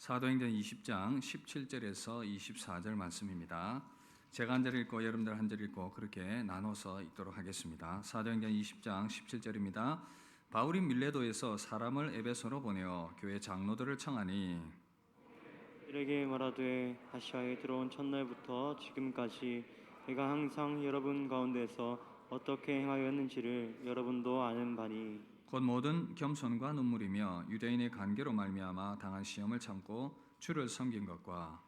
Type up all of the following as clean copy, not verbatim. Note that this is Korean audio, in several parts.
사도행전 20장 17절에서 24절 말씀입니다. 제가 한 절 읽고 여러분들 한 절 읽고 그렇게 나눠서 읽도록 하겠습니다. 사도행전 20장 17절입니다. 바울이 밀레도에서 사람을 에베소로 보내어 교회 장로들을 청하니 이에게 말하되 아시아에 들어온 첫날부터 지금까지 내가 항상 여러분 가운데서 어떻게 행하였는지를 여러분도 아는 바니 곧 모든 겸손과 눈물이며 유대인의 관계로 말미암아 당한 시험을 참고 주를 섬긴 것과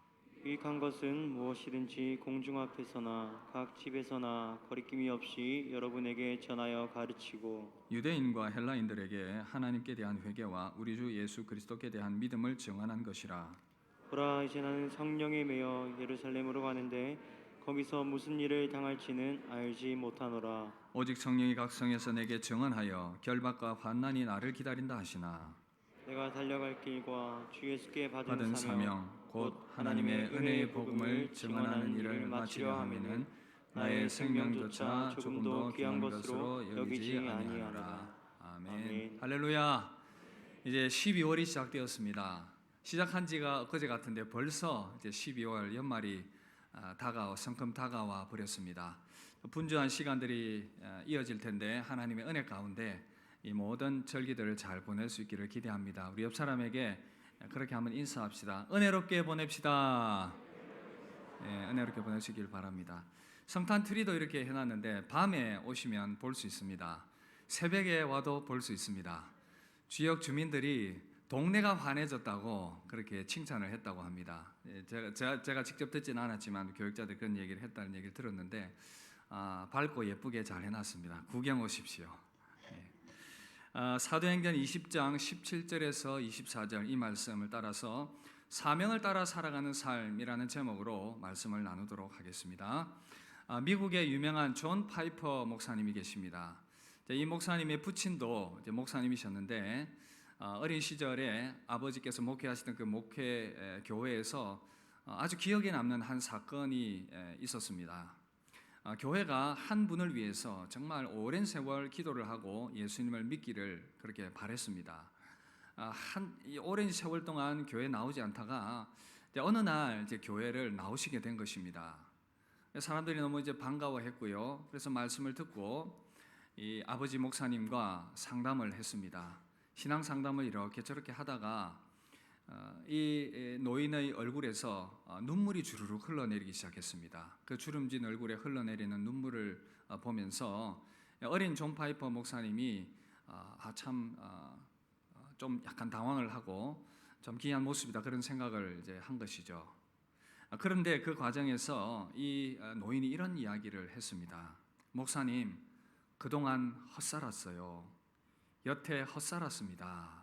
유익한 것은 무엇이든지 공중 앞에서나 각 집에서나 거리낌이 없이 여러분에게 전하여 가르치고 유대인과 헬라인들에게 하나님께 대한 회개와 우리 주 예수 그리스도께 대한 믿음을 증언한 것이라. 보라 이제 나는 성령에 매여 예루살렘으로 가는데 거기서 무슨 일을 당할지는 알지 못하노라. 오직 성령이 각 성에서 내게 증언하여 결박과 환난이 나를 기다린다 하시나 내가 달려갈 길과 주 예수께 받은 사명 곧 하나님의 은혜의 복음을 증언하는 일을 마치려 함에는 나의 생명조차 조금도 귀한 것으로 여기지 아니하노라. 아멘. 할렐루야. 이제 12월이 시작되었습니다. 시작한 지가 엊그제 같은데 벌써 이제 12월 연말이 성큼 다가와 버렸습니다. 분주한 시간들이 이어질 텐데 하나님의 은혜 가운데 이 모든 절기들을 잘 보낼 수 있기를 기대합니다. 우리 옆 사람에게 그렇게 한번 인사합시다. 은혜롭게 보냅시다. 은혜롭게 보내시길 바랍니다. 성탄 트리도 이렇게 해놨는데 밤에 오시면 볼 수 있습니다. 새벽에 와도 볼 수 있습니다. 지역 주민들이 동네가 환해졌다고 그렇게 칭찬을 했다고 합니다. 제가 직접 듣지는 않았지만 교육자들 그런 얘기를 했다는 얘기를 들었는데 밝고 예쁘게 잘 해놨습니다. 구경 오십시오. 사도행전 20장 17절에서 24절 이 말씀을 따라서 사명을 따라 살아가는 삶이라는 제목으로 말씀을 나누도록 하겠습니다. 미국의 유명한 존 파이퍼 목사님이 계십니다. 이 목사님의 부친도 목사님이셨는데 어린 시절에 아버지께서 목회하시던 그 목회 교회에서 아주 기억에 남는 한 사건이 있었습니다. 교회가 한 분을 위해서 정말 오랜 세월 기도를 하고 예수님을 믿기를 그렇게 바랬습니다. 이 오랜 세월 동안 교회에 나오지 않다가 어느 날 이제 교회를 나오시게 된 것입니다. 사람들이 너무 이제 반가워했고요. 그래서 말씀을 듣고 이 아버지 목사님과 상담을 했습니다. 신앙 상담을 이렇게 저렇게 하다가 이 노인의 얼굴에서 눈물이 주르륵 흘러내리기 시작했습니다. 그 주름진 얼굴에 흘러내리는 눈물을 보면서 어린 존 파이퍼 목사님이 좀 약간 당황을 하고 좀 기이한 모습이다 그런 생각을 이제 한 것이죠. 그런데 그 과정에서 이 노인이 이런 이야기를 했습니다. 목사님, 그동안 헛살았어요. 여태 헛살았습니다.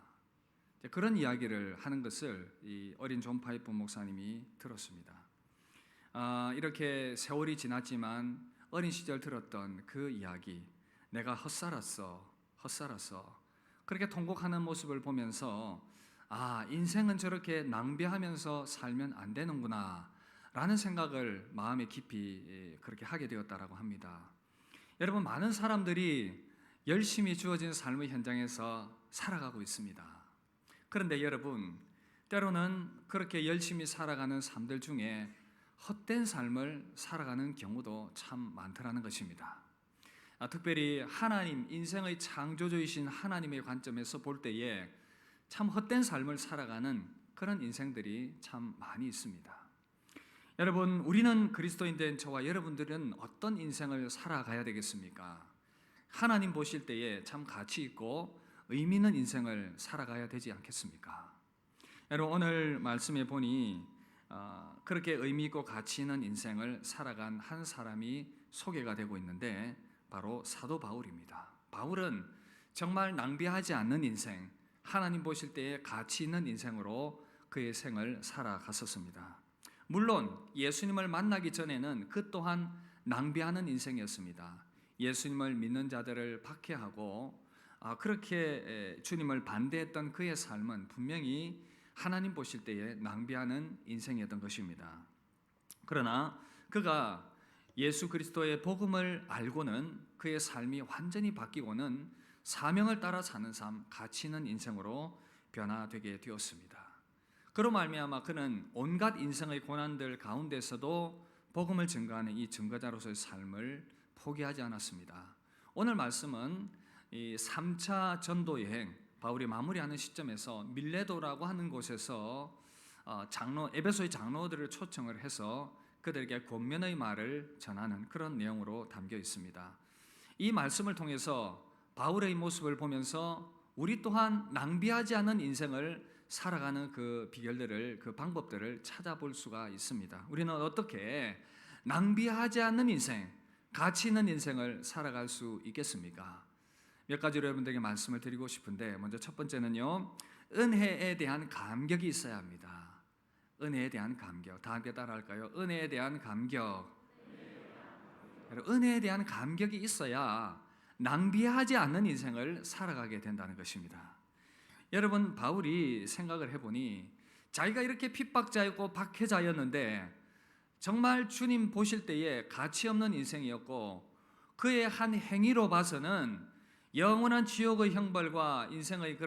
그런 이야기를 하는 것을 이 어린 존 파이퍼 목사님이 들었습니다. 이렇게 세월이 지났지만 어린 시절 들었던 그 이야기, 내가 헛살았어. 그렇게 통곡하는 모습을 보면서 인생은 저렇게 낭비하면서 살면 안 되는구나 라는 생각을 마음에 깊이 그렇게 하게 되었다라고 합니다. 여러분, 많은 사람들이 열심히 주어진 삶의 현장에서 살아가고 있습니다. 그런데 여러분, 때로는 그렇게 열심히 살아가는 삶들 중에 헛된 삶을 살아가는 경우도 참 많더라는 것입니다. 특별히 하나님, 인생의 창조주이신 하나님의 관점에서 볼 때에 참 헛된 삶을 살아가는 그런 인생들이 참 많이 있습니다. 여러분, 우리는 그리스도인된 저와 여러분들은 어떤 인생을 살아가야 되겠습니까? 하나님 보실 때에 참 가치 있고 의미 있는 인생을 살아가야 되지 않겠습니까? 여러분, 오늘 말씀에 보니 그렇게 의미 있고 가치 있는 인생을 살아간 한 사람이 소개가 되고 있는데 바로 사도 바울입니다. 바울은 정말 낭비하지 않는 인생, 하나님 보실 때에 가치 있는 인생으로 그의 생을 살아갔었습니다. 물론 예수님을 만나기 전에는 그 또한 낭비하는 인생이었습니다. 예수님을 믿는 자들을 박해하고 그렇게 주님을 반대했던 그의 삶은 분명히 하나님 보실 때에 낭비하는 인생이었던 것입니다. 그러나 그가 예수 그리스도의 복음을 알고는 그의 삶이 완전히 바뀌고는 사명을 따라 사는 삶, 가치 있는 인생으로 변화되게 되었습니다. 그로 말미암아 그는 온갖 인생의 고난들 가운데서도 복음을 증거하는 이 증거자로서의 삶을 포기하지 않았습니다. 오늘 말씀은 이 3차 전도 여행 바울이 마무리하는 시점에서 밀레도라고 하는 곳에서 에베소의 장로들을 초청을 해서 그들에게 권면의 말을 전하는 그런 내용으로 담겨 있습니다. 이 말씀을 통해서 바울의 모습을 보면서 우리 또한 낭비하지 않은 인생을 살아가는 그 비결들을, 그 방법들을 찾아볼 수가 있습니다. 우리는 어떻게 낭비하지 않는 인생, 가치 있는 인생을 살아갈 수 있겠습니까? 몇 가지로 여러분들에게 말씀을 드리고 싶은데, 먼저 첫 번째는요, 은혜에 대한 감격이 있어야 합니다. 은혜에 대한 감격. 다 함께 따라할까요? 은혜에 대한 감격. 은혜에 대한 감격이 있어야 낭비하지 않는 인생을 살아가게 된다는 것입니다. 여러분, 바울이 생각을 해보니 자기가 이렇게 핍박자였고 박해자였는데 정말 주님 보실 때에 가치 없는 인생이었고, 그의 한 행위로 봐서는 영원한 지옥의 형벌과 인생의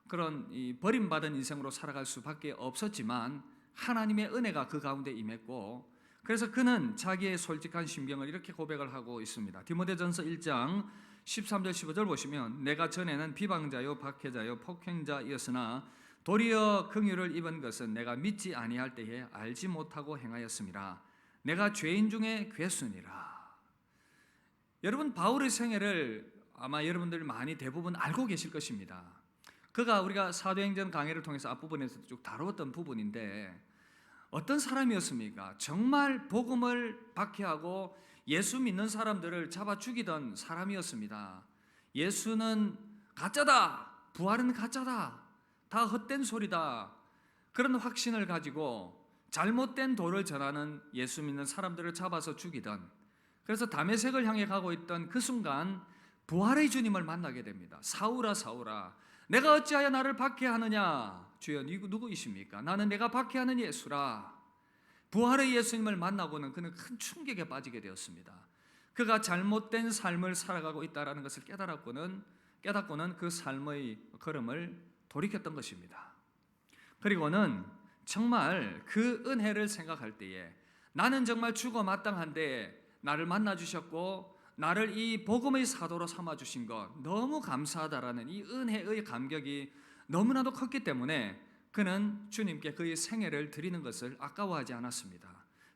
그런 버림받은 인생으로 살아갈 수밖에 없었지만, 하나님의 은혜가 그 가운데 임했고, 그래서 그는 자기의 솔직한 심경을 이렇게 고백을 하고 있습니다. 디모데전서 1장 13절 15절 보시면, 내가 전에는 비방자요 박해자요 폭행자였으나 도리어 긍휼을 입은 것은 내가 믿지 아니할 때에 알지 못하고 행하였음이라. 내가 죄인 중에 괴순이라. 여러분, 바울의 생애를 아마 여러분들 많이 대부분 알고 계실 것입니다. 그가 우리가 사도행전 강해를 통해서 앞부분에서 쭉 다루었던 부분인데, 어떤 사람이었습니까? 정말 복음을 박해하고 예수 믿는 사람들을 잡아 죽이던 사람이었습니다. 예수는 가짜다, 부활은 가짜다, 다 헛된 소리다, 그런 확신을 가지고 잘못된 도를 전하는 예수 믿는 사람들을 잡아서 죽이던, 그래서 다메섹을 향해 가고 있던 그 순간 부활의 주님을 만나게 됩니다. 사울아 사울아, 내가 어찌하여 나를 박해하느냐? 주여 누구이십니까? 나는 내가 박해하는 예수라. 부활의 예수님을 만나고는 그는 큰 충격에 빠지게 되었습니다. 그가 잘못된 삶을 살아가고 있다는 것을 깨닫고는 그 삶의 걸음을 돌이켰던 것입니다. 그리고는 정말 그 은혜를 생각할 때에, 나는 정말 죽어 마땅한데 나를 만나 주셨고 나를 이 복음의 사도로 삼아 주신 것 너무 감사하다라는 이 은혜의 감격이 너무나도 컸기 때문에 그는 주님께 그의 생애를 드리는 것을 아까워하지 않았습니다.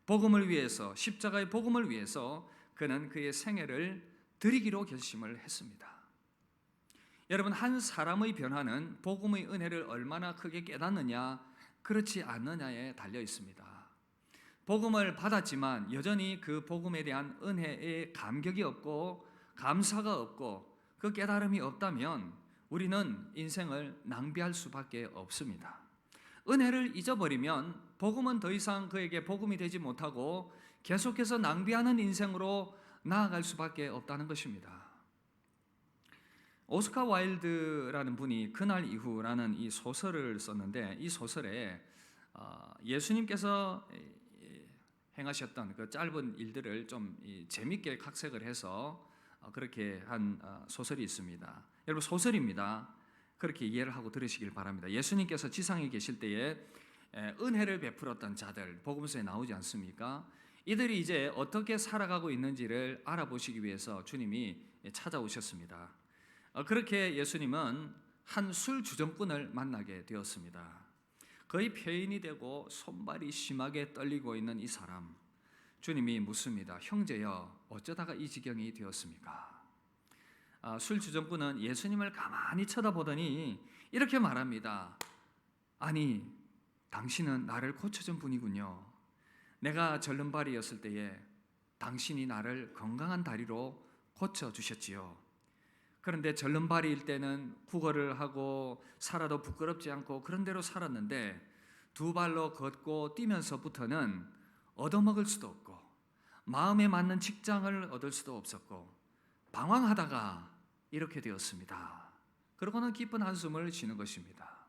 복음을 위해서, 십자가의 복음을 위해서 그는 그의 생애를 드리기로 결심을 했습니다. 여러분, 한 사람의 변화는 복음의 은혜를 얼마나 크게 깨닫느냐 그렇지 않느냐에 달려 있습니다. 복음을 받았지만 여전히 그 복음에 대한 은혜의 감격이 없고 감사가 없고 그 깨달음이 없다면 우리는 인생을 낭비할 수밖에 없습니다. 은혜를 잊어버리면 복음은 더 이상 그에게 복음이 되지 못하고 계속해서 낭비하는 인생으로 나아갈 수밖에 없다는 것입니다. 오스카 와일드라는 분이 그날 이후라는 이 소설을 썼는데, 이 소설에 예수님께서 행하셨던 그 짧은 일들을 좀 재밌게 각색을 해서 그렇게 한 소설이 있습니다. 여러분, 소설입니다. 그렇게 이해를 하고 들으시길 바랍니다. 예수님께서 지상에 계실 때에 은혜를 베풀었던 자들, 복음서에 나오지 않습니까? 이들이 이제 어떻게 살아가고 있는지를 알아보시기 위해서 주님이 찾아오셨습니다. 그렇게 예수님은 한 술 주정꾼을 만나게 되었습니다. 거의 폐인이 되고 손발이 심하게 떨리고 있는 이 사람, 주님이 묻습니다. 형제여, 어쩌다가 이 지경이 되었습니까? 술 주정꾼은 예수님을 가만히 쳐다보더니 이렇게 말합니다. 아니, 당신은 나를 고쳐준 분이군요. 내가 절름발이었을 때에 당신이 나를 건강한 다리로 고쳐주셨지요. 그런데 절름발이일 때는 구걸을 하고 살아도 부끄럽지 않고 그런 대로 살았는데, 두 발로 걷고 뛰면서부터는 얻어먹을 수도 없고 마음에 맞는 직장을 얻을 수도 없었고 방황하다가 이렇게 되었습니다. 그러고는 깊은 한숨을 쉬는 것입니다.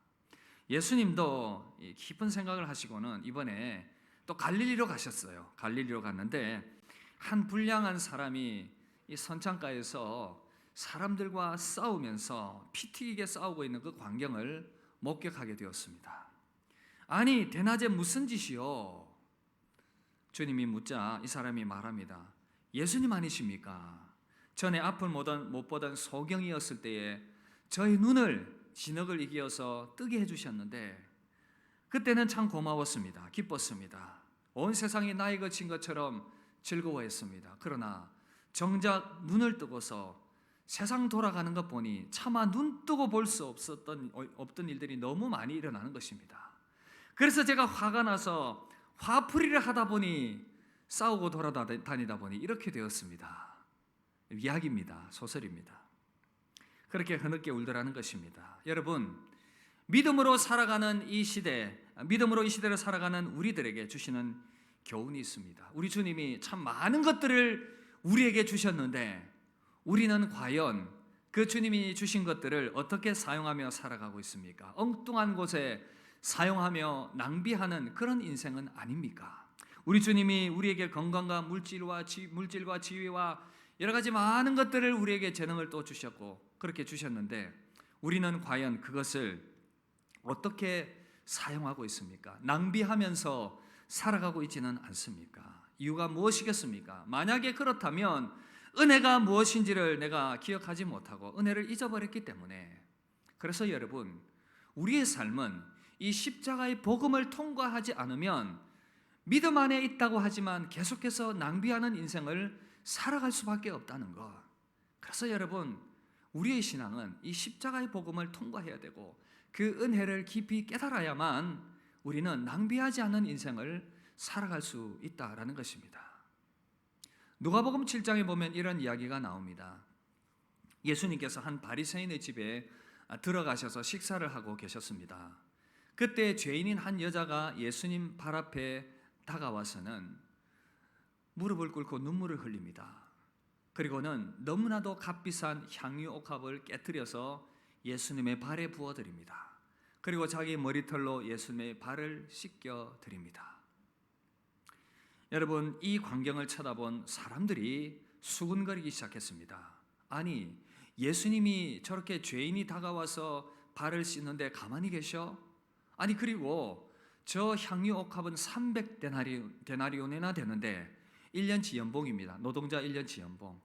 예수님도 깊은 생각을 하시고는 이번에 또 갈릴리로 가셨어요. 갈릴리로 갔는데 한 불량한 사람이 이 선창가에서 사람들과 싸우면서 피 튀기게 싸우고 있는 그 광경을 목격하게 되었습니다. 아니 대낮에 무슨 짓이요? 주님이 묻자 이 사람이 말합니다. 예수님 아니십니까? 전에 앞을 못 보던 소경이었을 때에 저희 눈을 진흙을 이기어서 뜨게 해주셨는데 그때는 참 고마웠습니다. 기뻤습니다. 온 세상이 나이 거친 것처럼 즐거워했습니다. 그러나 정작 눈을 뜨고서 세상 돌아가는 것 보니 차마 눈 뜨고 볼 수 없던 일들이 너무 많이 일어나는 것입니다. 그래서 제가 화가 나서 화풀이를 하다 보니 싸우고 돌아다니다 보니 이렇게 되었습니다. 이야기입니다. 소설입니다. 그렇게 흐느껴 울더라는 것입니다. 여러분, 믿음으로 살아가는 이 시대, 믿음으로 이 시대를 살아가는 우리들에게 주시는 교훈이 있습니다. 우리 주님이 참 많은 것들을 우리에게 주셨는데 우리는 과연 그 주님이 주신 것들을 어떻게 사용하며 살아가고 있습니까? 엉뚱한 곳에 사용하며 낭비하는 그런 인생은 아닙니까? 우리 주님이 우리에게 건강과 물질과 지위와 여러 가지 많은 것들을 우리에게 재능을 또 주셨고 그렇게 주셨는데 우리는 과연 그것을 어떻게 사용하고 있습니까? 낭비하면서 살아가고 있지는 않습니까? 이유가 무엇이겠습니까? 만약에 그렇다면 은혜가 무엇인지를 내가 기억하지 못하고 은혜를 잊어버렸기 때문에 그래서 여러분 우리의 삶은 이 십자가의 복음을 통과하지 않으면 믿음 안에 있다고 하지만 계속해서 낭비하는 인생을 살아갈 수밖에 없다는 것. 그래서 여러분 우리의 신앙은 이 십자가의 복음을 통과해야 되고 그 은혜를 깊이 깨달아야만 우리는 낭비하지 않는 인생을 살아갈 수 있다라는 것입니다. 누가복음 7장에 보면 이런 이야기가 나옵니다. 예수님께서 한 바리새인의 집에 들어가셔서 식사를 하고 계셨습니다. 그때 죄인인 한 여자가 예수님 발 앞에 다가와서는 무릎을 꿇고 눈물을 흘립니다. 그리고는 너무나도 값비싼 향유 옥합을 깨뜨려서 예수님의 발에 부어드립니다. 그리고 자기 머리털로 예수님의 발을 씻겨 드립니다. 여러분, 이 광경을 쳐다본 사람들이 수군거리기 시작했습니다. 아니, 예수님이 저렇게 죄인이 다가와서 발을 씻는데 가만히 계셔? 아니, 그리고 저 향유 옥합은 300데나리온이나 되는데 1년치 연봉입니다. 노동자 1년치 연봉.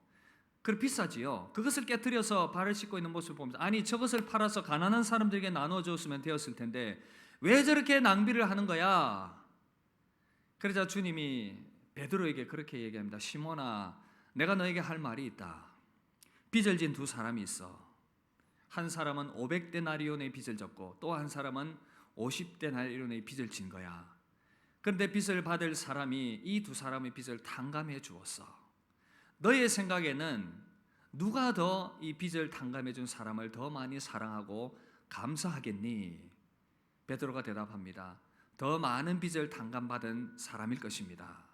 그 비싸지요. 그것을 깨뜨려서 발을 씻고 있는 모습을 보면서 아니 저것을 팔아서 가난한 사람들에게 나눠줬으면 되었을 텐데 왜 저렇게 낭비를 하는 거야? 그러자 주님이 베드로에게 그렇게 얘기합니다. 시몬아, 내가 너에게 할 말이 있다. 빚을 진 두 사람이 있어. 한 사람은 500데나리온의 빚을 졌고 또 한 사람은 50데나리온의 빚을 진 거야. 그런데 빚을 받을 사람이 이 두 사람의 빚을 탕감해 주었어. 너의 생각에는 누가 더 이 빚을 탕감해 준 사람을 더 많이 사랑하고 감사하겠니? 베드로가 대답합니다. 더 많은 빚을 탕감받은 사람일 것입니다.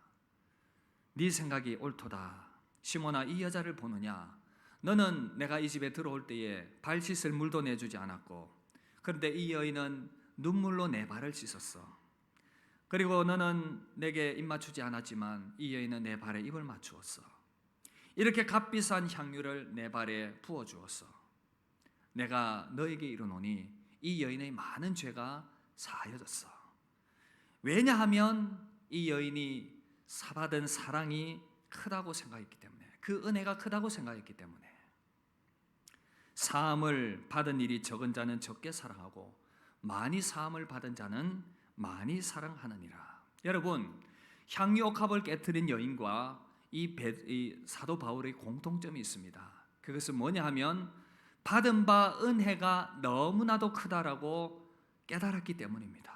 네 생각이 옳도다. 시몬아, 이 여자를 보느냐? 너는 내가 이 집에 들어올 때에 발 씻을 물도 내주지 않았고 그런데 이 여인은 눈물로 내 발을 씻었어. 그리고 너는 내게 입 맞추지 않았지만 이 여인은 내 발에 입을 맞추었어. 이렇게 값비싼 향유를 내 발에 부어주었어. 내가 너에게 이르노니 이 여인의 많은 죄가 사하여졌어. 왜냐하면 이 여인이 받은 사랑이 크다고 생각했기 때문에, 그 은혜가 크다고 생각했기 때문에. 사함을 받은 일이 적은 자는 적게 사랑하고 많이 사함을 받은 자는 많이 사랑하느니라. 여러분, 향유옥합을 깨뜨린 여인과 이 사도 바울의 공통점이 있습니다. 그것은 뭐냐 하면 받은 바 은혜가 너무나도 크다라고 깨달았기 때문입니다.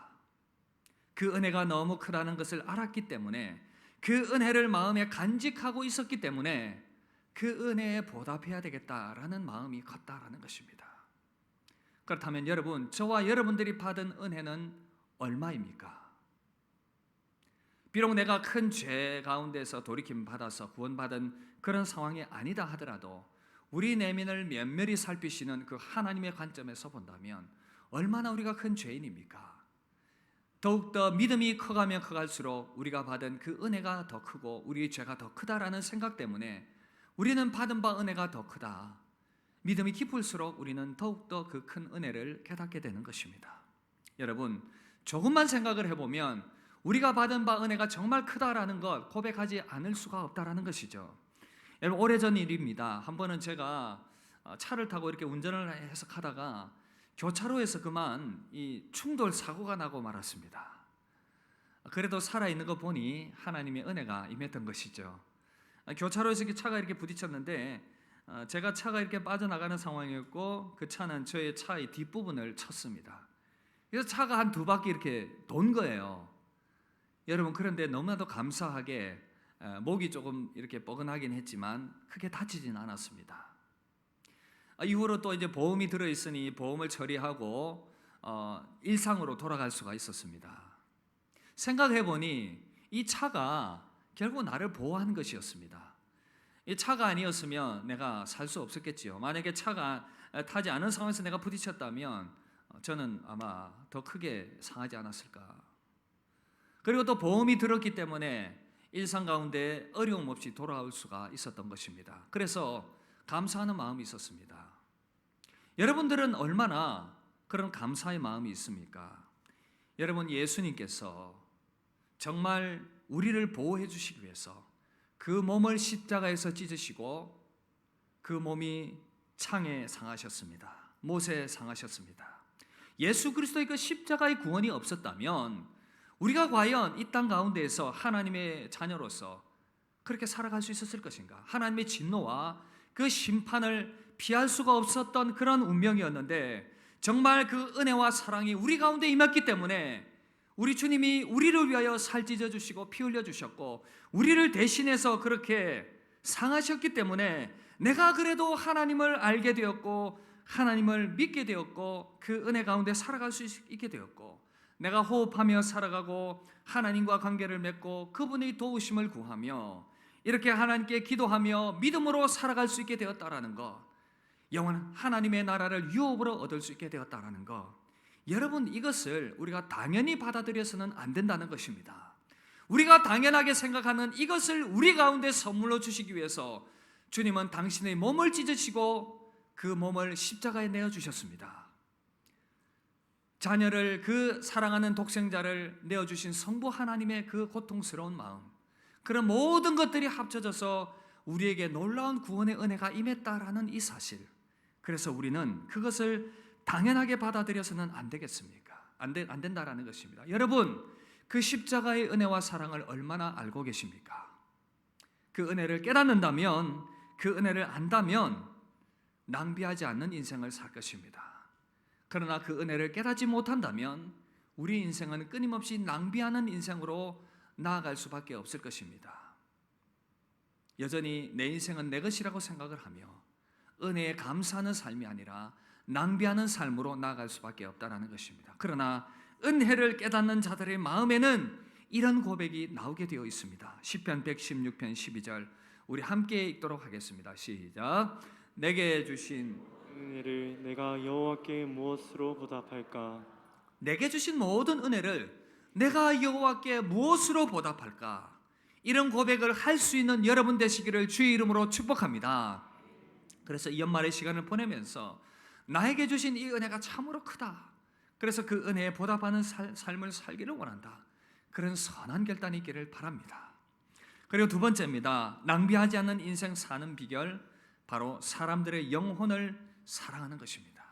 그 은혜가 너무 크다는 것을 알았기 때문에 그 은혜를 마음에 간직하고 있었기 때문에 그 은혜에 보답해야 되겠다라는 마음이 컸다라는 것입니다. 그렇다면 여러분, 저와 여러분들이 받은 은혜는 얼마입니까? 비록 내가 큰 죄 가운데서 돌이킴 받아서 구원받은 그런 상황이 아니다 하더라도 우리 내면을 면밀히 살피시는 그 하나님의 관점에서 본다면 얼마나 우리가 큰 죄인입니까? 더욱더 믿음이 커가면 커갈수록 우리가 받은 그 은혜가 더 크고 우리의 죄가 더 크다라는 생각 때문에 우리는 받은 바 은혜가 더 크다. 믿음이 깊을수록 우리는 더욱더 그 큰 은혜를 깨닫게 되는 것입니다. 여러분, 조금만 생각을 해보면 우리가 받은 바 은혜가 정말 크다라는 것 고백하지 않을 수가 없다라는 것이죠. 여러분, 오래전 일입니다. 한 번은 제가 차를 타고 이렇게 운전을 해서 가다가 교차로에서 그만 이 충돌 사고가 나고 말았습니다. 그래도 살아있는 거 보니 하나님의 은혜가 임했던 것이죠. 교차로에서 차가 이렇게 부딪혔는데 제가 차가 이렇게 빠져나가는 상황이었고 그 차는 저의 차의 뒷부분을 쳤습니다. 그래서 차가 한 두 바퀴 이렇게 돈 거예요. 여러분, 그런데 너무나도 감사하게 목이 조금 이렇게 뻐근하긴 했지만 크게 다치진 않았습니다. 이후로 또 이제 보험이 들어있으니 보험을 처리하고 일상으로 돌아갈 수가 있었습니다. 생각해보니 이 차가 결국 나를 보호하는 것이었습니다. 이 차가 아니었으면 내가 살 수 없었겠지요. 만약에 차가 타지 않은 상황에서 내가 부딪혔다면 저는 아마 더 크게 상하지 않았을까. 그리고 또 보험이 들었기 때문에 일상 가운데 어려움 없이 돌아올 수가 있었던 것입니다. 그래서 감사하는 마음이 있었습니다. 여러분들은 얼마나 그런 감사의 마음이 있습니까? 여러분, 예수님께서 정말 우리를 보호해 주시기 위해서 그 몸을 십자가에서 찢으시고 그 몸이 창에 상하셨습니다. 못에 상하셨습니다. 예수 그리스도의 그 십자가의 구원이 없었다면 우리가 과연 이 땅 가운데에서 하나님의 자녀로서 그렇게 살아갈 수 있었을 것인가? 하나님의 진노와 그 심판을 피할 수가 없었던 그런 운명이었는데 정말 그 은혜와 사랑이 우리 가운데 임했기 때문에 우리 주님이 우리를 위하여 살 찢어 주시고 피 흘려 주셨고 우리를 대신해서 그렇게 상하셨기 때문에 내가 그래도 하나님을 알게 되었고 하나님을 믿게 되었고 그 은혜 가운데 살아갈 수 있게 되었고 내가 호흡하며 살아가고 하나님과 관계를 맺고 그분의 도우심을 구하며 이렇게 하나님께 기도하며 믿음으로 살아갈 수 있게 되었다라는 것, 영원한 하나님의 나라를 유업으로 얻을 수 있게 되었다라는 것, 여러분, 이것을 우리가 당연히 받아들여서는 안 된다는 것입니다. 우리가 당연하게 생각하는 이것을 우리 가운데 선물로 주시기 위해서 주님은 당신의 몸을 찢으시고 그 몸을 십자가에 내어주셨습니다. 자녀를, 그 사랑하는 독생자를 내어주신 성부 하나님의 그 고통스러운 마음, 그런 모든 것들이 합쳐져서 우리에게 놀라운 구원의 은혜가 임했다라는 이 사실, 그래서 우리는 그것을 당연하게 받아들여서는 안 되겠습니까? 안 된다라는 것입니다. 여러분, 그 십자가의 은혜와 사랑을 얼마나 알고 계십니까? 그 은혜를 깨닫는다면, 그 은혜를 안다면 낭비하지 않는 인생을 살 것입니다. 그러나 그 은혜를 깨닫지 못한다면 우리 인생은 끊임없이 낭비하는 인생으로 나아갈 수밖에 없을 것입니다. 여전히 내 인생은 내 것이라고 생각을 하며 은혜에 감사하는 삶이 아니라 낭비하는 삶으로 나아갈 수밖에 없다는 것입니다. 그러나 은혜를 깨닫는 자들의 마음에는 이런 고백이 나오게 되어 있습니다. 시편 116편 12절 우리 함께 읽도록 하겠습니다. 시작. 내게 주신 은혜를 내가 여호와께 무엇으로 보답할까? 내게 주신 모든 은혜를 내가 여호와께 무엇으로 보답할까? 이런 고백을 할 수 있는 여러분 되시기를 주의 이름으로 축복합니다. 그래서 이 연말의 시간을 보내면서 나에게 주신 이 은혜가 참으로 크다. 그래서 그 은혜에 보답하는 삶을 살기를 원한다. 그런 선한 결단이 있기를 바랍니다. 그리고 두 번째입니다. 낭비하지 않는 인생 사는 비결, 바로 사람들의 영혼을 사랑하는 것입니다.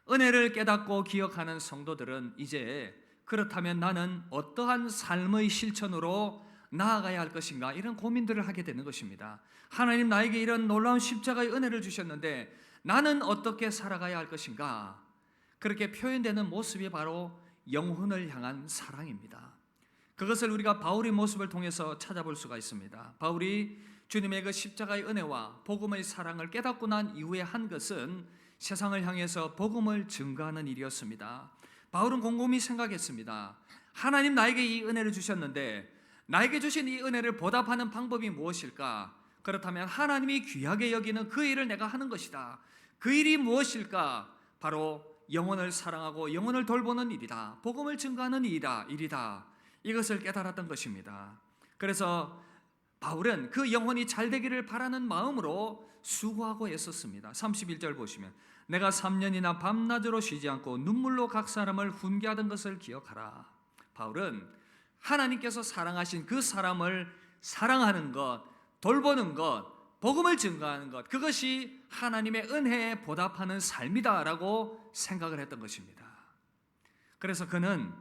은혜를 깨닫고 기억하는 성도들은 이제 그렇다면 나는 어떠한 삶의 실천으로 나아가야 할 것인가, 이런 고민들을 하게 되는 것입니다. 하나님, 나에게 이런 놀라운 십자가의 은혜를 주셨는데 나는 어떻게 살아가야 할 것인가? 그렇게 표현되는 모습이 바로 영혼을 향한 사랑입니다. 그것을 우리가 바울의 모습을 통해서 찾아볼 수가 있습니다. 바울이 주님의 그 십자가의 은혜와 복음의 사랑을 깨닫고 난 이후에 한 것은 세상을 향해서 복음을 증거하는 일이었습니다. 바울은 곰곰이 생각했습니다. 하나님, 나에게 이 은혜를 주셨는데 나에게 주신 이 은혜를 보답하는 방법이 무엇일까? 그렇다면 하나님이 귀하게 여기는 그 일을 내가 하는 것이다. 그 일이 무엇일까? 바로 영혼을 사랑하고 영혼을 돌보는 일이다. 복음을 증거하는 일이다. 이것을 깨달았던 것입니다. 그래서 바울은 그 영혼이 잘 되기를 바라는 마음으로 수고하고 애썼습니다. 31절 보시면 내가 3년이나 밤낮으로 쉬지 않고 눈물로 각 사람을 훈계하던 것을 기억하라. 바울은 하나님께서 사랑하신 그 사람을 사랑하는 것, 돌보는 것, 복음을 증거하는 것, 그것이 하나님의 은혜에 보답하는 삶이다라고 생각을 했던 것입니다. 그래서 그는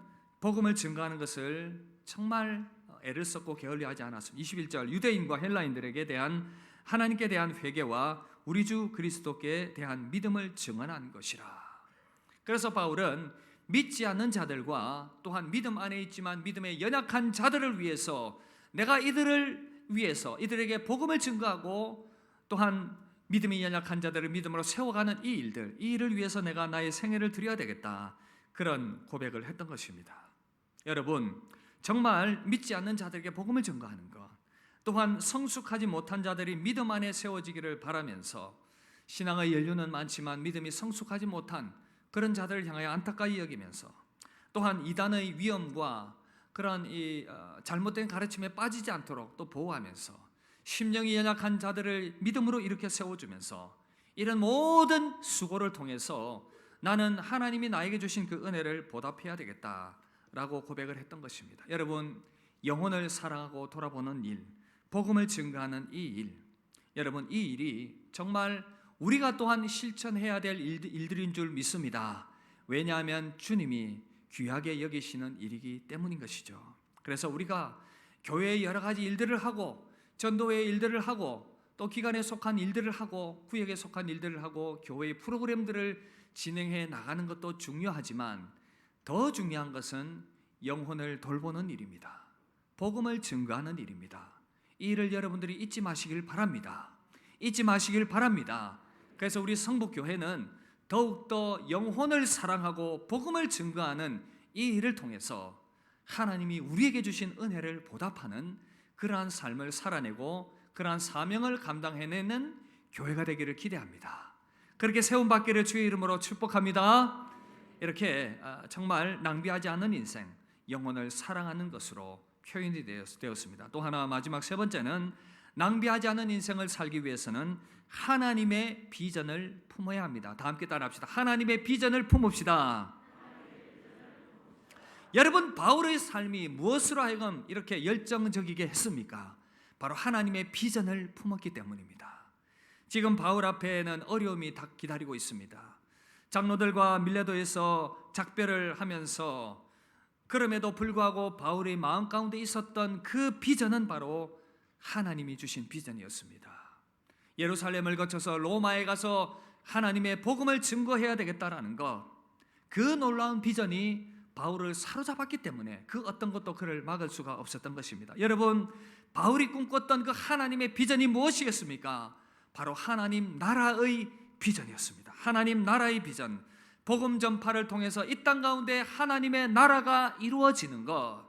복음을 증거하는 것을 정말 애를 썼고 게을리하지 않았습니다. 21절 유대인과 헬라인들에게 대한 하나님께 대한 회개와 우리 주 그리스도께 대한 믿음을 증언한 것이라. 그래서 바울은 믿지 않는 자들과 또한 믿음 안에 있지만 믿음에 연약한 자들을 위해서 내가 이들을 위해서 이들에게 복음을 증거하고 또한 믿음이 연약한 자들을 믿음으로 세워가는 이 일을 위해서 내가 나의 생애를 드려야 되겠다, 그런 고백을 했던 것입니다. 여러분, 정말 믿지 않는 자들에게 복음을 증거하는 것, 또한 성숙하지 못한 자들이 믿음 안에 세워지기를 바라면서 신앙의 연륜은 많지만 믿음이 성숙하지 못한 그런 자들을 향하여 안타까이 여기면서 또한 이단의 위험과 그런 잘못된 가르침에 빠지지 않도록 또 보호하면서 심령이 연약한 자들을 믿음으로 일으켜 세워주면서 이런 모든 수고를 통해서 나는 하나님이 나에게 주신 그 은혜를 보답해야 되겠다라고 고백을 했던 것입니다. 여러분, 영혼을 사랑하고 돌아보는 일, 복음을 증거하는 이 일, 여러분, 이 일이 정말 우리가 또한 실천해야 될 일들인 줄 믿습니다. 왜냐하면 주님이 귀하게 여기시는 일이기 때문인 것이죠. 그래서 우리가 교회의 여러 가지 일들을 하고 전도회의 일들을 하고 또 기관에 속한 일들을 하고 구역에 속한 일들을 하고 교회의 프로그램들을 진행해 나가는 것도 중요하지만 더 중요한 것은 영혼을 돌보는 일입니다. 복음을 증거하는 일입니다. 이 일을 여러분들이 잊지 마시길 바랍니다. 잊지 마시길 바랍니다. 그래서 우리 성북교회는 더욱더 영혼을 사랑하고 복음을 증거하는 이 일을 통해서 하나님이 우리에게 주신 은혜를 보답하는 그러한 삶을 살아내고 그러한 사명을 감당해내는 교회가 되기를 기대합니다. 그렇게 세움받기를 주의 이름으로 축복합니다. 이렇게 정말 낭비하지 않는 인생, 영혼을 사랑하는 것으로 표현이 되었습니다. 또 하나, 마지막 세 번째는 낭비하지 않은 인생을 살기 위해서는 하나님의 비전을 품어야 합니다. 다 함께 따라합시다. 하나님의 비전을 품읍시다. 여러분, 바울의 삶이 무엇으로 하여금 이렇게 열정적이게 했습니까? 바로 하나님의 비전을 품었기 때문입니다. 지금 바울 앞에는 어려움이 기다리고 있습니다. 장로들과 밀레도에서 작별을 하면서 그럼에도 불구하고 바울의 마음 가운데 있었던 그 비전은 바로 하나님이 주신 비전이었습니다. 예루살렘을 거쳐서 로마에 가서 하나님의 복음을 증거해야 되겠다라는 것, 그 놀라운 비전이 바울을 사로잡았기 때문에 그 어떤 것도 그를 막을 수가 없었던 것입니다. 여러분, 바울이 꿈꿨던 그 하나님의 비전이 무엇이겠습니까? 바로 하나님 나라의 비전이었습니다. 하나님 나라의 비전, 복음 전파를 통해서 이 땅 가운데 하나님의 나라가 이루어지는 것,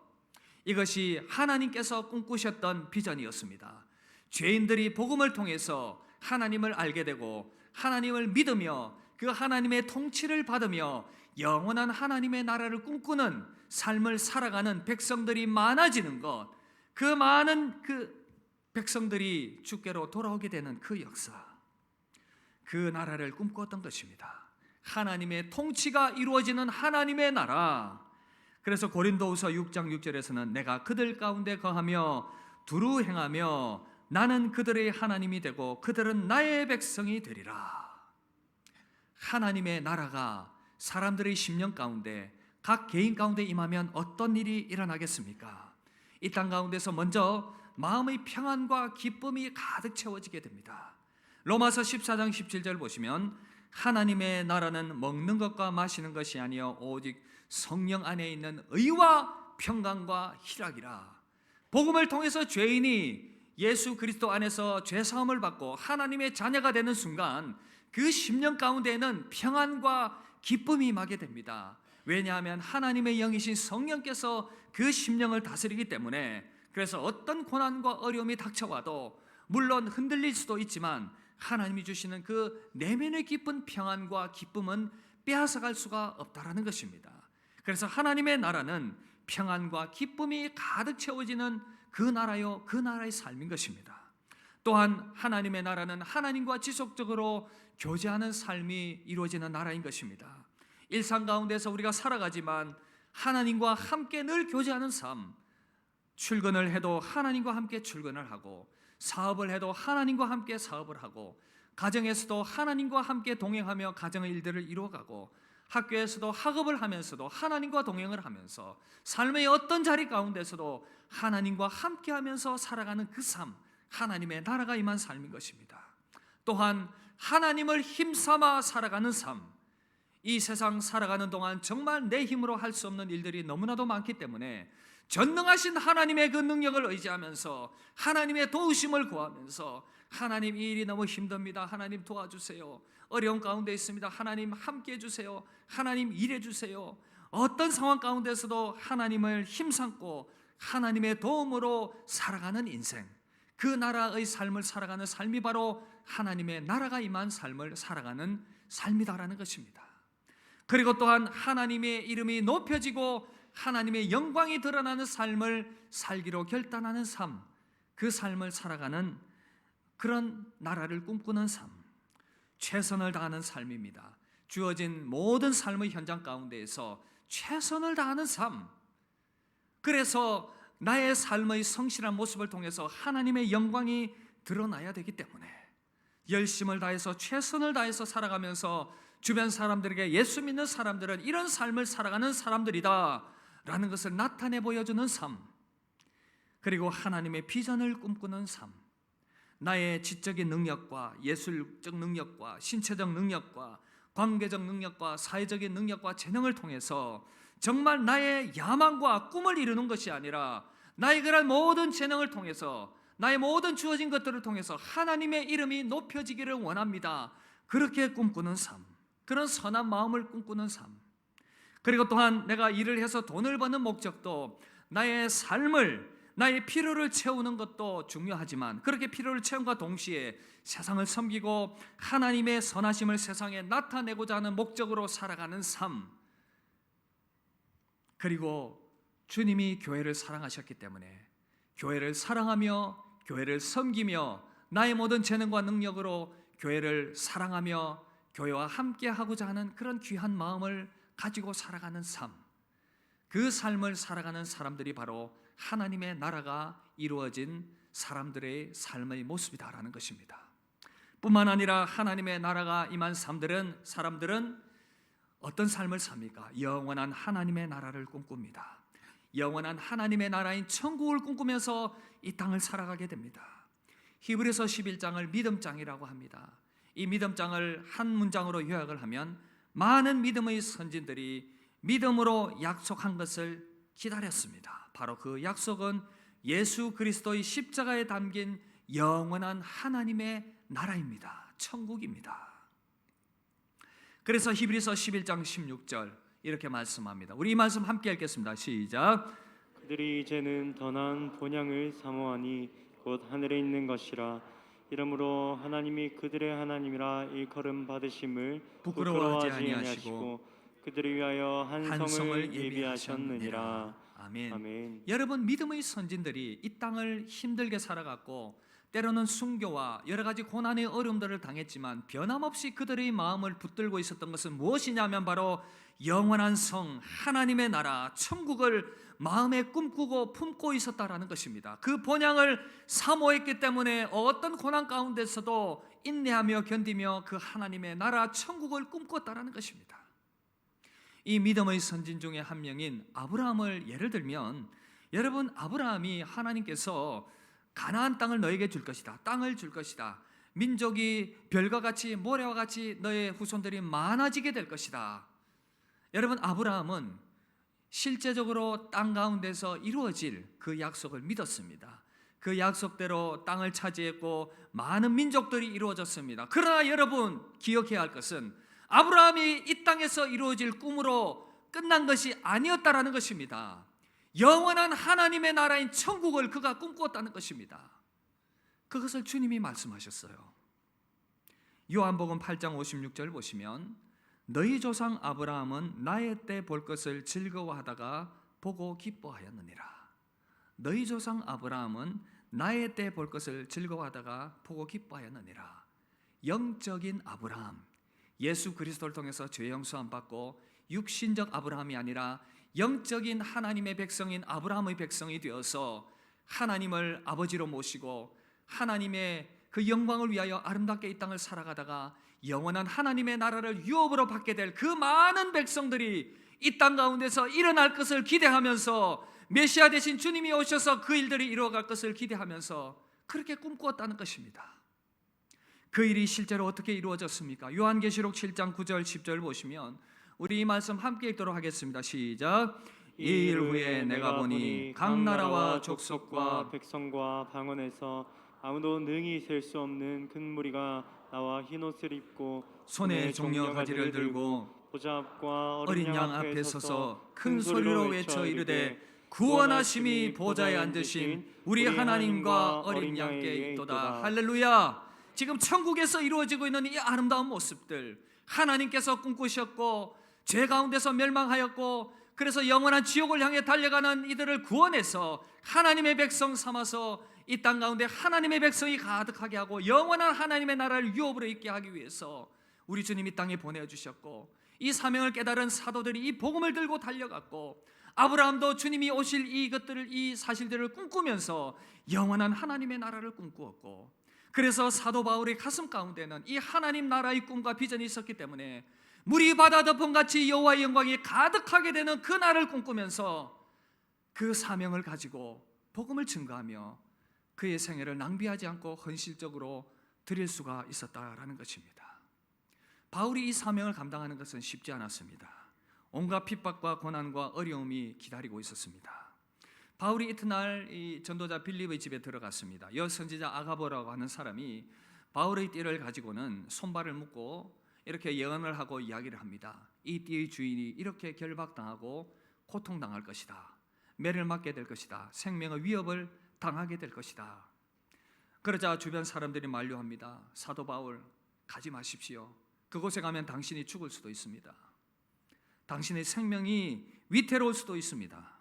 이것이 하나님께서 꿈꾸셨던 비전이었습니다. 죄인들이 복음을 통해서 하나님을 알게 되고 하나님을 믿으며 그 하나님의 통치를 받으며 영원한 하나님의 나라를 꿈꾸는 삶을 살아가는 백성들이 많아지는 것, 그 많은 그 백성들이 주께로 돌아오게 되는 그 역사, 그 나라를 꿈꾸었던 것입니다. 하나님의 통치가 이루어지는 하나님의 나라. 그래서 고린도후서 6장 6절에서는 내가 그들 가운데 거하며 두루 행하며 나는 그들의 하나님이 되고 그들은 나의 백성이 되리라. 하나님의 나라가 사람들의 심령 가운데, 각 개인 가운데 임하면 어떤 일이 일어나겠습니까? 이 땅 가운데서 먼저 마음의 평안과 기쁨이 가득 채워지게 됩니다. 로마서 14장 17절 보시면 하나님의 나라는 먹는 것과 마시는 것이 아니요 오직 성령 안에 있는 의와 평강과 희락이라. 복음을 통해서 죄인이 예수 그리스도 안에서 죄 사함을 받고 하나님의 자녀가 되는 순간 그 심령 가운데에는 평안과 기쁨이 임하게 됩니다. 왜냐하면 하나님의 영이신 성령께서 그 심령을 다스리기 때문에, 그래서 어떤 고난과 어려움이 닥쳐와도 물론 흔들릴 수도 있지만 하나님이 주시는 그 내면의 깊은 평안과 기쁨은 빼앗아갈 수가 없다라는 것입니다. 그래서 하나님의 나라는 평안과 기쁨이 가득 채워지는 그 나라요 그 나라의 삶인 것입니다. 또한 하나님의 나라는 하나님과 지속적으로 교제하는 삶이 이루어지는 나라인 것입니다. 일상 가운데서 우리가 살아가지만 하나님과 함께 늘 교제하는 삶, 출근을 해도 하나님과 함께 출근을 하고, 사업을 해도 하나님과 함께 사업을 하고, 가정에서도 하나님과 함께 동행하며 가정의 일들을 이루어가고, 학교에서도 학업을 하면서도 하나님과 동행을 하면서, 삶의 어떤 자리 가운데서도 하나님과 함께 하면서 살아가는 그 삶, 하나님의 나라가 임한 삶인 것입니다. 또한 하나님을 힘삼아 살아가는 삶, 이 세상 살아가는 동안 정말 내 힘으로 할 수 없는 일들이 너무나도 많기 때문에 전능하신 하나님의 그 능력을 의지하면서 하나님의 도우심을 구하면서, 하나님 이 일이 너무 힘듭니다, 하나님 도와주세요, 어려운 가운데 있습니다, 하나님 함께 해주세요, 하나님 일해주세요. 어떤 상황 가운데서도 하나님을 힘삼고 하나님의 도움으로 살아가는 인생, 그 나라의 삶을 살아가는 삶이 바로 하나님의 나라가 임한 삶을 살아가는 삶이다라는 것입니다. 그리고 또한 하나님의 이름이 높여지고 하나님의 영광이 드러나는 삶을 살기로 결단하는 삶, 그 삶을 살아가는 그런 나라를 꿈꾸는 삶, 최선을 다하는 삶입니다. 주어진 모든 삶의 현장 가운데에서 최선을 다하는 삶, 그래서 나의 삶의 성실한 모습을 통해서 하나님의 영광이 드러나야 되기 때문에 열심을 다해서 최선을 다해서 살아가면서 주변 사람들에게 예수 믿는 사람들은 이런 삶을 살아가는 사람들이다 라는 것을 나타내 보여주는 삶, 그리고 하나님의 비전을 꿈꾸는 삶, 나의 지적인 능력과 예술적 능력과 신체적 능력과 관계적 능력과 사회적인 능력과 재능을 통해서 정말 나의 야망과 꿈을 이루는 것이 아니라 나의 그런 모든 재능을 통해서, 나의 모든 주어진 것들을 통해서 하나님의 이름이 높여지기를 원합니다. 그렇게 꿈꾸는 삶, 그런 선한 마음을 꿈꾸는 삶, 그리고 또한 내가 일을 해서 돈을 버는 목적도 나의 삶을, 나의 필요를 채우는 것도 중요하지만, 그렇게 필요를 채움과 동시에 세상을 섬기고 하나님의 선하심을 세상에 나타내고자 하는 목적으로 살아가는 삶, 그리고 주님이 교회를 사랑하셨기 때문에 교회를 사랑하며 교회를 섬기며 나의 모든 재능과 능력으로 교회를 사랑하며 교회와 함께 하고자 하는 그런 귀한 마음을 가지고 살아가는 삶, 그 삶을 살아가는 사람들이 바로 하나님의 나라가 이루어진 사람들의 삶의 모습이다라는 것입니다. 뿐만 아니라 하나님의 나라가 임한 사람들은 어떤 삶을 삽니까? 영원한 하나님의 나라를 꿈꿉니다. 영원한 하나님의 나라인 천국을 꿈꾸면서 이 땅을 살아가게 됩니다. 히브리서 11장을 믿음장이라고 합니다. 이 믿음장을 한 문장으로 요약을 하면, 많은 믿음의 선진들이 믿음으로 약속한 것을 기다렸습니다. 바로 그 약속은 예수 그리스도의 십자가에 담긴 영원한 하나님의 나라입니다. 천국입니다. 그래서 히브리서 11장 16절 이렇게 말씀합니다. 우리 이 말씀 함께 읽겠습니다. 시작. 그들이 이제는 더 나은 본향을 사모하니 곧 하늘에 있는 것이라. 이러므로 하나님이 그들의 하나님이라 일컬음 받으심을 부끄러워하지 부끄러워하지 아니하시고 아니하시고 그들을 위하여 한 성을 예비하셨느니라. 아멘. 아멘. 여러분, 믿음의 선진들이 이 땅을 힘들게 살아갔고 때로는 순교와 여러 가지 고난의 어려움들을 당했지만 변함없이 그들의 마음을 붙들고 있었던 것은 무엇이냐면 바로 영원한 성, 하나님의 나라, 천국을 마음에 꿈꾸고 품고 있었다라는 것입니다. 그 본향을 사모했기 때문에 어떤 고난 가운데서도 인내하며 견디며 그 하나님의 나라, 천국을 꿈꿨다라는 것입니다. 이 믿음의 선진 중에 한 명인 아브라함을 예를 들면, 여러분, 아브라함이 하나님께서 가나안 땅을 너에게 줄 것이다, 땅을 줄 것이다, 민족이 별과 같이 모래와 같이 너의 후손들이 많아지게 될 것이다. 여러분, 아브라함은 실제적으로 땅 가운데서 이루어질 그 약속을 믿었습니다. 그 약속대로 땅을 차지했고 많은 민족들이 이루어졌습니다. 그러나 여러분, 기억해야 할 것은 아브라함이 이 땅에서 이루어질 꿈으로 끝난 것이 아니었다라는 것입니다. 영원한 하나님의 나라인 천국을 그가 꿈꾸었다는 것입니다. 그것을 주님이 말씀하셨어요. 요한복음 8장 56절 보시면, 너희 조상 아브라함은 나의 때 볼 것을 즐거워하다가 보고 기뻐하였느니라. 너희 조상 아브라함은 나의 때 볼 것을 즐거워하다가 보고 기뻐하였느니라. 영적인 아브라함, 예수 그리스도를 통해서 죄 용서함 받고 육신적 아브라함이 아니라 영적인 하나님의 백성인 아브라함의 백성이 되어서 하나님을 아버지로 모시고 하나님의 그 영광을 위하여 아름답게 이 땅을 살아가다가 영원한 하나님의 나라를 유업으로 받게 될 그 많은 백성들이 이 땅 가운데서 일어날 것을 기대하면서 메시아 되신 주님이 오셔서 그 일들이 이루어갈 것을 기대하면서 그렇게 꿈꾸었다는 것입니다. 그 일이 실제로 어떻게 이루어졌습니까? 요한계시록 7장 9절 10절 보시면 우리 이 말씀 함께 읽도록 하겠습니다. 시작. 이 일 후에 내가 보니 각 나라와 족속과 백성과 방언에서 아무도 능히 셀 수 없는 큰 무리가 나와 흰 옷을 입고 손에 종려 가지를 들고 보좌 앞과 어린 양 앞에 서서 큰 소리로 외쳐 이르되 구원하심이 보좌에 앉으신 우리 하나님과 어린 양께 있도다. 할렐루야. 지금 천국에서 이루어지고 있는 이 아름다운 모습들, 하나님께서 꿈꾸셨고 죄 가운데서 멸망하였고 그래서 영원한 지옥을 향해 달려가는 이들을 구원해서 하나님의 백성 삼아서 이 땅 가운데 하나님의 백성이 가득하게 하고 영원한 하나님의 나라를 유업으로 있게 하기 위해서 우리 주님이 땅에 보내주셨고, 이 사명을 깨달은 사도들이 이 복음을 들고 달려갔고, 아브라함도 주님이 오실 이 사실들을 꿈꾸면서 영원한 하나님의 나라를 꿈꾸었고, 그래서 사도 바울의 가슴 가운데는 이 하나님 나라의 꿈과 비전이 있었기 때문에 물이 바다 덮음같이 여호와의 영광이 가득하게 되는 그 날을 꿈꾸면서 그 사명을 가지고 복음을 증거하며 그의 생애를 낭비하지 않고 헌신적으로 드릴 수가 있었다라는 것입니다. 바울이 이 사명을 감당하는 것은 쉽지 않았습니다. 온갖 핍박과 고난과 어려움이 기다리고 있었습니다. 바울이 이튿날 이 전도자 빌립의 집에 들어갔습니다. 여선지자 아가보라고 하는 사람이 바울의 띠를 가지고는 손발을 묶고 이렇게 예언을 하고 이야기를 합니다. 이 띠의 주인이 이렇게 결박당하고 고통당할 것이다. 매를 맞게 될 것이다. 생명의 위협을 당하게 될 것이다. 그러자 주변 사람들이 만류합니다. 사도 바울, 가지 마십시오. 그곳에 가면 당신이 죽을 수도 있습니다. 당신의 생명이 위태로울 수도 있습니다.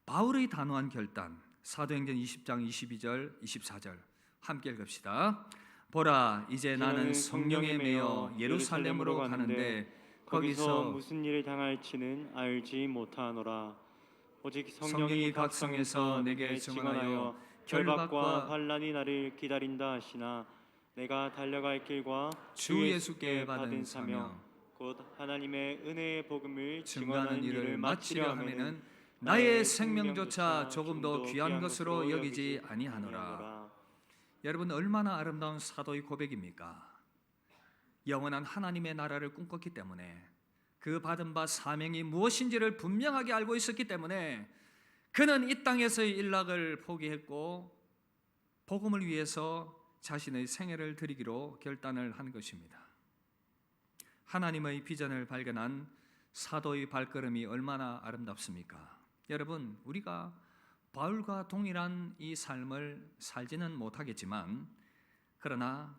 바울의 단호한 결단, 사도행전 20장 22절 24절 함께 읽읍시다. 보라, 이제 나는 성령에 매여 예루살렘으로 가는데 거기서 무슨 일을 당할지는 알지 못하노라. 오직 성령이 각성해서 내게 증언하여 결박과 환난이 나를 기다린다 하시나 내가 달려갈 길과 주 예수께 받은 사명 곧 하나님의 은혜의 복음을 증거하는 일을 마치려 하면은 나의 생명조차 조금도 귀한 것으로 여기지 아니하노라. 여러분, 얼마나 아름다운 사도의 고백입니까? 영원한 하나님의 나라를 꿈꿨기 때문에, 그 받은 바 사명이 무엇인지를 분명하게 알고 있었기 때문에 그는 이 땅에서의 일락을 포기했고 복음을 위해서 자신의 생애를 드리기로 결단을 한 것입니다. 하나님의 비전을 발견한 사도의 발걸음이 얼마나 아름답습니까? 여러분, 우리가 바울과 동일한 이 삶을 살지는 못하겠지만, 그러나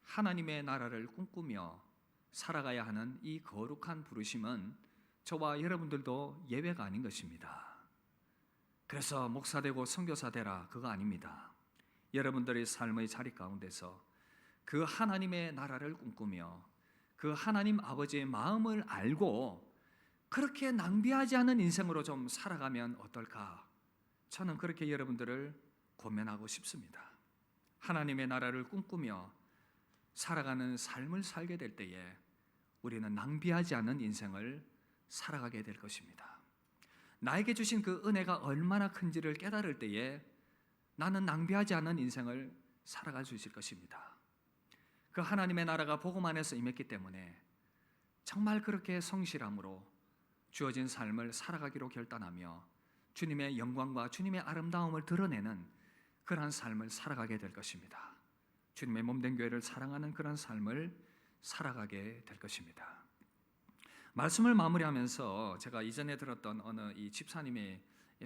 하나님의 나라를 꿈꾸며 살아가야 하는 이 거룩한 부르심은 저와 여러분들도 예외가 아닌 것입니다. 그래서 목사 되고 선교사 되라, 그거 아닙니다. 여러분들의 삶의 자리 가운데서 그 하나님의 나라를 꿈꾸며 그 하나님 아버지의 마음을 알고 그렇게 낭비하지 않은 인생으로 좀 살아가면 어떨까? 저는 그렇게 여러분들을 권면하고 싶습니다. 하나님의 나라를 꿈꾸며 살아가는 삶을 살게 될 때에 우리는 낭비하지 않는 인생을 살아가게 될 것입니다. 나에게 주신 그 은혜가 얼마나 큰지를 깨달을 때에 나는 낭비하지 않는 인생을 살아갈 수 있을 것입니다. 그 하나님의 나라가 복음 안에서 임했기 때문에 정말 그렇게 성실함으로 주어진 삶을 살아가기로 결단하며 주님의 영광과 주님의 아름다움을 드러내는 그러한 삶을 살아가게 될 것입니다. 주님의 몸된 교회를 사랑하는 그런 삶을 살아가게 될 것입니다. 말씀을 마무리하면서 제가 이전에 들었던 어느 이 집사님의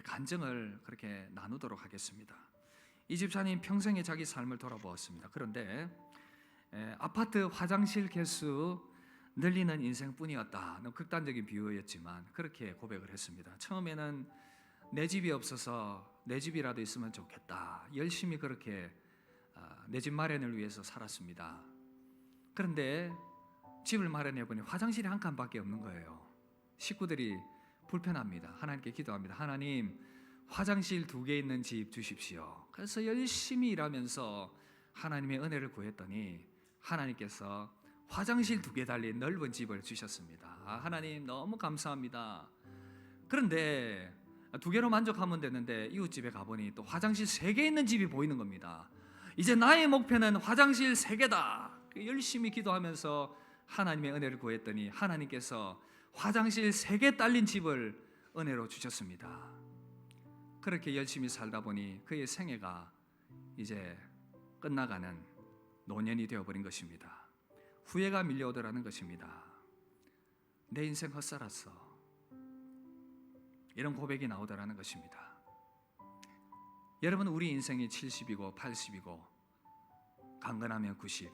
간증을 그렇게 나누도록 하겠습니다. 이 집사님 평생에 자기 삶을 돌아보았습니다. 그런데 아파트 화장실 개수 늘리는 인생뿐이었다. 너무 극단적인 비유였지만 그렇게 고백을 했습니다. 처음에는 내 집이 없어서 내 집이라도 있으면 좋겠다. 열심히 그렇게 내 집 마련을 위해서 살았습니다. 그런데 집을 마련해 보니 화장실이 한 칸밖에 없는 거예요. 식구들이 불편합니다. 하나님께 기도합니다. 하나님, 화장실 2개 있는 집 주십시오. 그래서 열심히 일하면서 하나님의 은혜를 구했더니 하나님께서 화장실 2개 달린 넓은 집을 주셨습니다. 하나님 너무 감사합니다. 그런데 2개로 만족하면 되는데 이웃집에 가보니 또 화장실 3개 있는 집이 보이는 겁니다. 이제 나의 목표는 화장실 3개다. 열심히 기도하면서 하나님의 은혜를 구했더니 하나님께서 화장실 3개 딸린 집을 은혜로 주셨습니다. 그렇게 열심히 살다 보니 그의 생애가 이제 끝나가는 노년이 되어버린 것입니다. 후회가 밀려오더라는 것입니다. 내 인생 헛살았어. 이런 고백이 나오더라는 것입니다. 여러분, 우리 인생이 70이고 80이고 강건하면 90.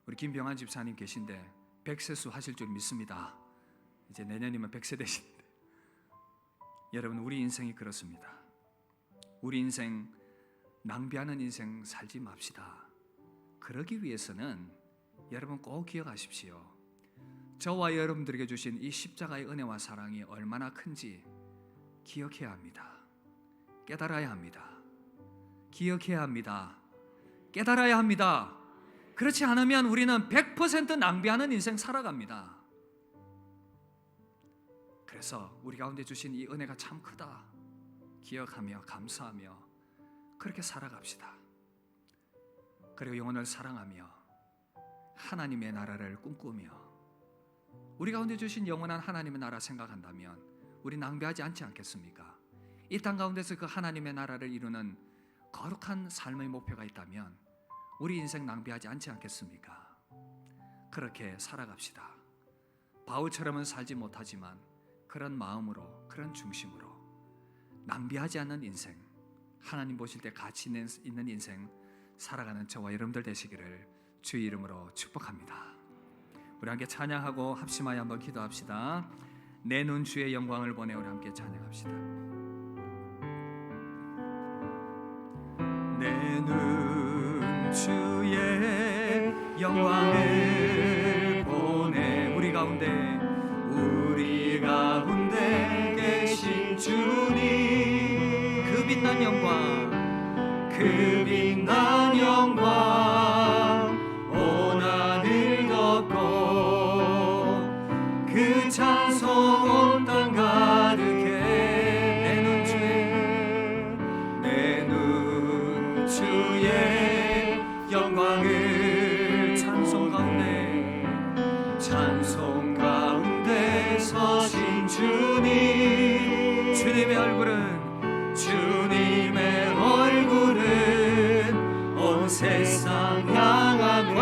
우리 김병환 집사님 계신데 100세수 하실 줄 믿습니다. 이제 내년이면 100세 되시는데 여러분, 우리 인생이 그렇습니다. 우리 인생 낭비하는 인생 살지 맙시다. 그러기 위해서는 여러분 꼭 기억하십시오. 저와 여러분들에게 주신 이 십자가의 은혜와 사랑이 얼마나 큰지 기억해야 합니다. 깨달아야 합니다. 기억해야 합니다. 깨달아야 합니다. 그렇지 않으면 우리는 100% 낭비하는 인생 살아갑니다. 그래서 우리 가운데 주신 이 은혜가 참 크다 기억하며 감사하며 그렇게 살아갑시다. 그리고 영혼을 사랑하며 하나님의 나라를 꿈꾸며 우리 가운데 주신 영원한 하나님의 나라 생각한다면 우리 낭비하지 않지 않겠습니까? 이 땅 가운데서 그 하나님의 나라를 이루는 거룩한 삶의 목표가 있다면 우리 인생 낭비하지 않지 않겠습니까? 그렇게 살아갑시다. 바울처럼은 살지 못하지만 그런 마음으로, 그런 중심으로 낭비하지 않는 인생, 하나님 보실 때 가치 있는 인생 살아가는 저와 여러분들 되시기를 주의 이름으로 축복합니다. 우리 함께 찬양하고 합심하여 한번 기도합시다. 내 눈 주의 영광을 보내. 우리 함께 찬양합시다. 내 눈 주의 영광을 보내. 우리 가운데 계신 주님, 그 빛난 영광, 그 빛난 영광 온 하늘 덮고 그 찬송 온 땅 가득해. 내 눈 주의 영광을 찬송 가운데 서신 주님, 주님의 얼굴은 온 세상 향한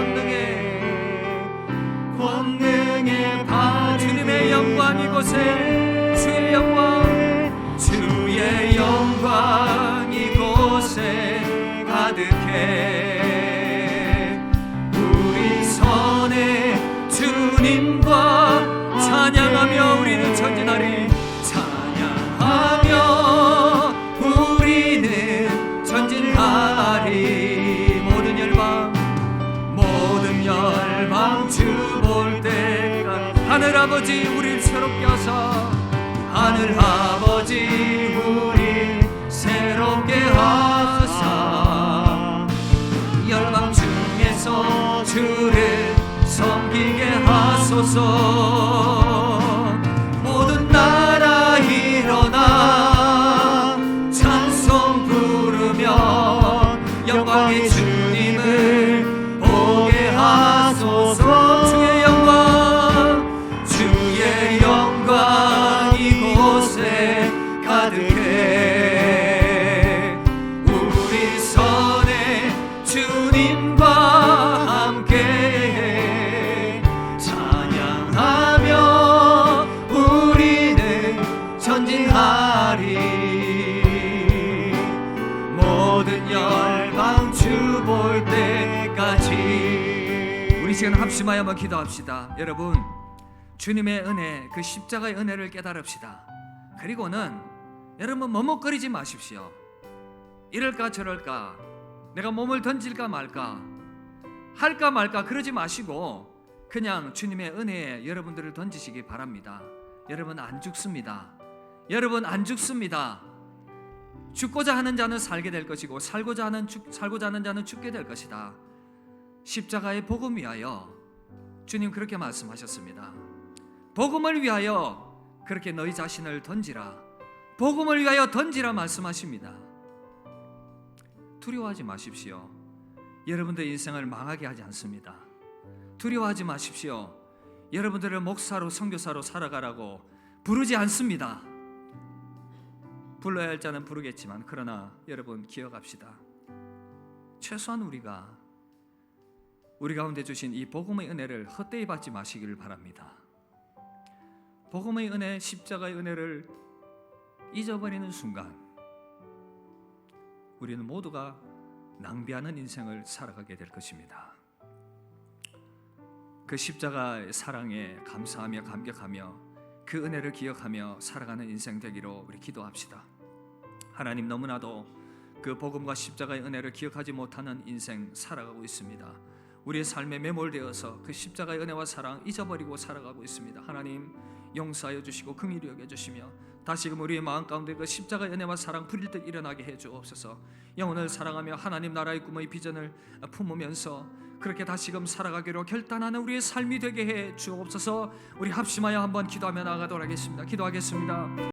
권능의 발, 주님의 영광 이곳에, 주의 영광 이곳에 가득해. 우리 선에 주님과 찬양하며 우리는 전진하리. 모든 열방 주 볼 때가 하늘아버지 우리를 새롭게 하사, 하늘아버지 우리 새롭게 하사 열방 중에서 주를 섬기게 하소서. 모든 나라 일어나 찬송 부르며 영광의 주님을 보게 하소서. 주의 영광 이곳에 가득해. 우리 선에 주님과 함께 찬양하며 우리는 전진하리. 모든 열방 주 볼 때까지. 우리 시간 시간 합심하여 한번 기도합시다. 여러분, 주님의 은혜, 그 십자가의 은혜를 깨달읍시다. 그리고는 여러분 머뭇거리지 마십시오. 이럴까 저럴까, 내가 몸을 던질까 말까, 할까 말까 그러지 마시고 그냥 주님의 은혜에 여러분들을 던지시기 바랍니다. 여러분 안 죽습니다. 여러분 안 죽습니다. 죽고자 하는 자는 살게 될 것이고 살고자 하는 자는 죽게 될 것이다. 십자가의 복음 위하여 주님 그렇게 말씀하셨습니다. 복음을 위하여 그렇게 너희 자신을 던지라. 복음을 위하여 던지라 말씀하십니다. 두려워하지 마십시오. 여러분들 인생을 망하게 하지 않습니다. 두려워하지 마십시오. 여러분들을 목사로 선교사로 살아가라고 부르지 않습니다. 불러야 할 자는 부르겠지만 그러나 여러분 기억합시다. 최소한 우리가 우리 가운데 주신 이 복음의 은혜를 헛되이 받지 마시기를 바랍니다. 복음의 은혜, 십자가의 은혜를 잊어버리는 순간 우리는 모두가 낭비하는 인생을 살아가게 될 것입니다. 그 십자가의 사랑에 감사하며 감격하며 그 은혜를 기억하며 살아가는 인생 되기로 우리 기도합시다. 하나님, 너무나도 그 복음과 십자가의 은혜를 기억하지 못하는 인생 살아가고 있습니다. 우리의 삶에 매몰되어서 그 십자가의 은혜와 사랑 잊어버리고 살아가고 있습니다. 하나님, 용서하여 주시고 긍휼히 여겨 주시며 다시금 우리의 마음 가운데 그 십자가의 은혜와 사랑 부릴 듯 일어나게 해 주옵소서. 영혼을 사랑하며 하나님 나라의 꿈의 비전을 품으면서 그렇게 다시금 살아가기로 결단하는 우리의 삶이 되게 해 주옵소서. 우리 합심하여 한번 기도하며 나아가도록 하겠습니다. 기도하겠습니다.